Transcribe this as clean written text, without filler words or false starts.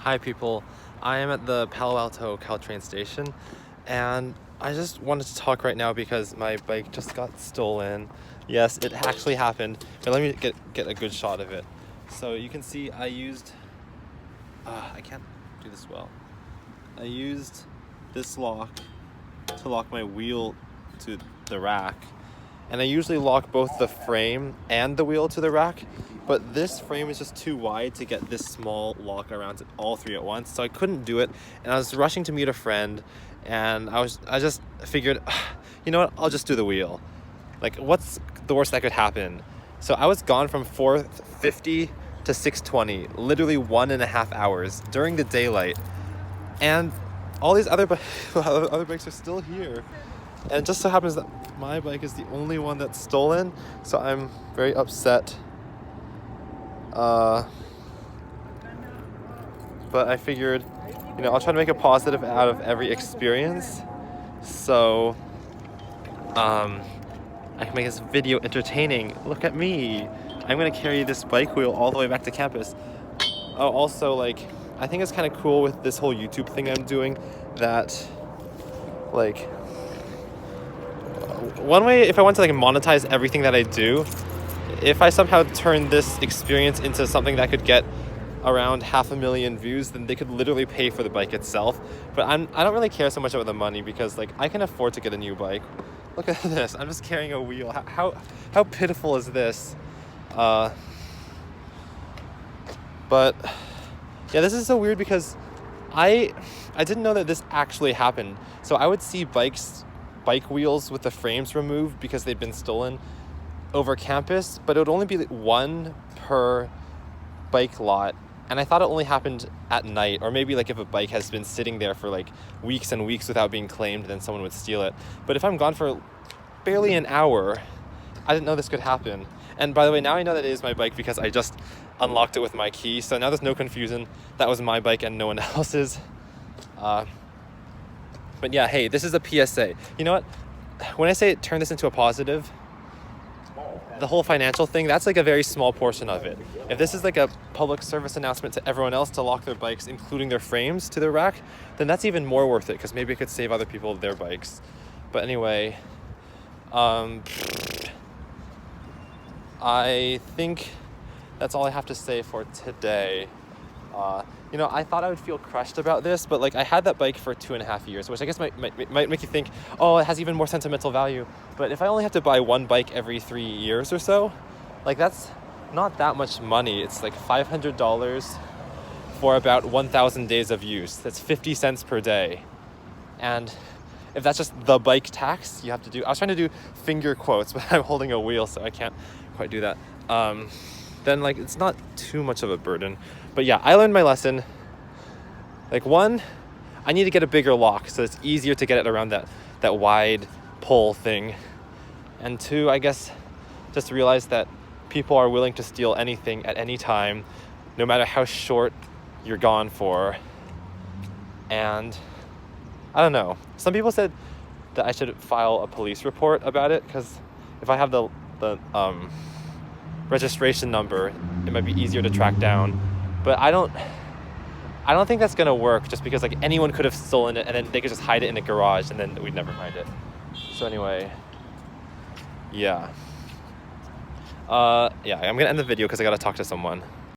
Hi people, I am at the Palo Alto Caltrain station and I just wanted to talk right now because my bike just got stolen. Yes, it actually happened, but let me get a good shot of it. So you can see I used, I can't do this well. I used this lock to lock my wheel to the rack. And I usually lock both the frame and the wheel to the rack, but this frame is just too wide to get this small lock around all three at once, so I couldn't do it. And I was rushing to meet a friend, and I just figured, you know what, I'll just do the wheel. Like, what's the worst that could happen? So I was gone from 4:50 to 6:20, literally 1.5 hours during the daylight, and all these other bikes are still here. And it just so happens that my bike is the only one that's stolen, so I'm very upset. But I figured, I'll try to make a positive out of every experience. So, I can make this video entertaining. Look at me. I'm gonna carry this bike wheel all the way back to campus. Oh, also, I think it's kind of cool with this whole YouTube thing I'm doing that, one way, if I want to monetize everything that I do, if I somehow turn this experience into something that could get around 500,000 views, then they could literally pay for the bike itself. But I don't really care so much about the money because I can afford to get a new bike. Look at this. I'm just carrying a wheel. How pitiful is this? But yeah, this is so weird because I didn't know that this actually happened. So I would see bike wheels with the frames removed because they'd been stolen over campus, but it would only be one per bike lot. And I thought it only happened at night, or maybe if a bike has been sitting there for weeks and weeks without being claimed, then someone would steal it. But if I'm gone for barely an hour, I didn't know this could happen. And by the way, now I know that it is my bike because I just unlocked it with my key. So now there's no confusion. That was my bike and no one else's. But yeah, hey, this is a PSA. You know what? When I say turn this into a positive, the whole financial thing, that's a very small portion of it. If this is a public service announcement to everyone else to lock their bikes, including their frames, to their rack, then that's even more worth it because maybe it could save other people their bikes. But anyway, I think that's all I have to say for today. I thought I would feel crushed about this, but I had that bike for 2.5 years, which I guess might make you think, oh, it has even more sentimental value. But if I only have to buy one bike every 3 years or so, that's not that much money. It's $500 for about 1,000 days of use. That's 50 cents per day. And if that's just the bike tax you have to do, I was trying to do finger quotes, but I'm holding a wheel, so I can't quite do that. Then it's not too much of a burden. But yeah, I learned my lesson. One, I need to get a bigger lock so it's easier to get it around that wide pull thing. And two, I guess just realize that people are willing to steal anything at any time, no matter how short you're gone for. And I don't know. Some people said that I should file a police report about it because if I have the registration number, it might be easier to track down. But I don't think that's gonna work just because anyone could have stolen it and then they could just hide it in a garage and then we'd never find it. So anyway, yeah. I'm gonna end the video because I gotta talk to someone.